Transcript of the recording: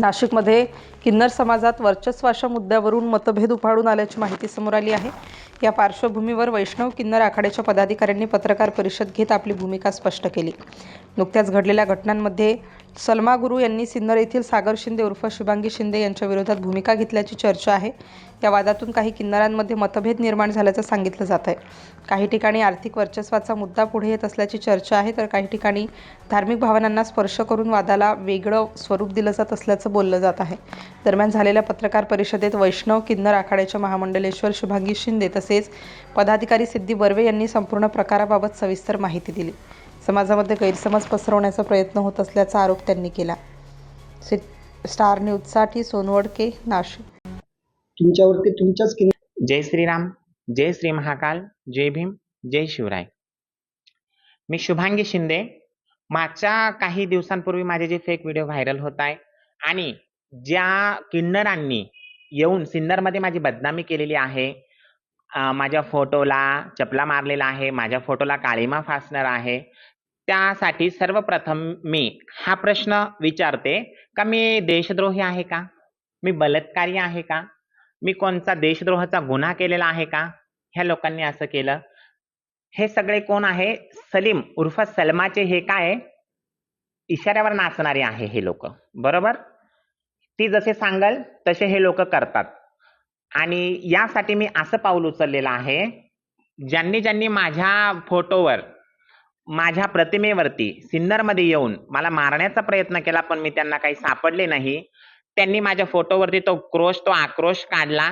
नाशिकमध्ये किन्नर समाजात वर्चस्वाच्या मुद्द्यावरून मतभेद उफाळून आल्याची माहिती समोर आली आहे। या पार्श्वभूमीवर वैष्णव किन्नर आखाड्याच्या पदाधिकाऱ्यांनी पत्रकार परिषद घेत आपली भूमिका स्पष्ट केली। नुकत्याच घडलेल्या घटनांमध्ये सलमा गुरु यांनी सिन्नर येथील सागर शिंदे उर्फ शुभांगी शिंदे यांच्या विरोधात भूमिका घेतल्याची चर्चा आहे। या वादातून काही किन्नरांमध्ये मतभेद निर्माण झाल्याचं सांगितलं जात आहे। काही ठिकाणी आर्थिक वर्चस्वाचा मुद्दा पुढे येत असल्याची चर्चा आहे, तर काही ठिकाणी धार्मिक भावनांना स्पर्श करून वादाला वेगळं स्वरूप दिलं जात असल्याचं बोललं जात आहे। दरम्यान झालेल्या पत्रकार परिषदेत वैष्णव किन्नर आखाड्याच्या महामंडलेश्वर शुभांगी शिंदे तसेच पदाधिकारी सिद्धी बर्वे यांनी संपूर्ण प्रकाराबाबत सविस्तर माहिती दिली। समाजामध्ये गैरसमज पसरवण्याचा प्रयत्न होत असल्याचा आरोप त्यांनी केला। स्टार न्यूजसाठी सोनवडके, नाशिक। तुमच्यावरती तुमच्याच जय श्रीराम, जय श्री महाकाल, जय भीम, जय शिवराय। मी शुभांगी शिंदे। मागच्या काही दिवसांपूर्वी माझे जे फेक व्हिडिओ व्हायरल होत आहे आणि ज्या किन्नरांनी येऊन सिन्नरमध्ये माझी बदनामी केलेली आहे, माझ्या फोटोला चपला मारलेला आहे, माझ्या फोटोला काळीमा फासणार आहे, त्यासाठी सर्वप्रथम मी हा प्रश्न विचारते का मी देशद्रोही आहे का, मी बलात्कारी आहे का, मी कोणता देशद्रोहाचा गुन्हा केलेला आहे का, ह्या लोकांनी असं केलं। हे सगळे कोण आहे? सलीम उर्फ सलमाचे हे काय इशाऱ्यावर नाचणारे आहे हे लोक, बरोबर। ती जसे सांगल तसे हे लोक करतात आणि यासाठी मी असं पाऊल उचललेलं आहे, ज्यांनी ज्यांनी माझ्या फोटोवर, माझ्या प्रतिमेवरती सिन्नरमध्ये येऊन मला मारण्याचा प्रयत्न केला, पण मी त्यांना काही सापडले नाही, त्यांनी माझ्या फोटोवरती तो आक्रोश काढला।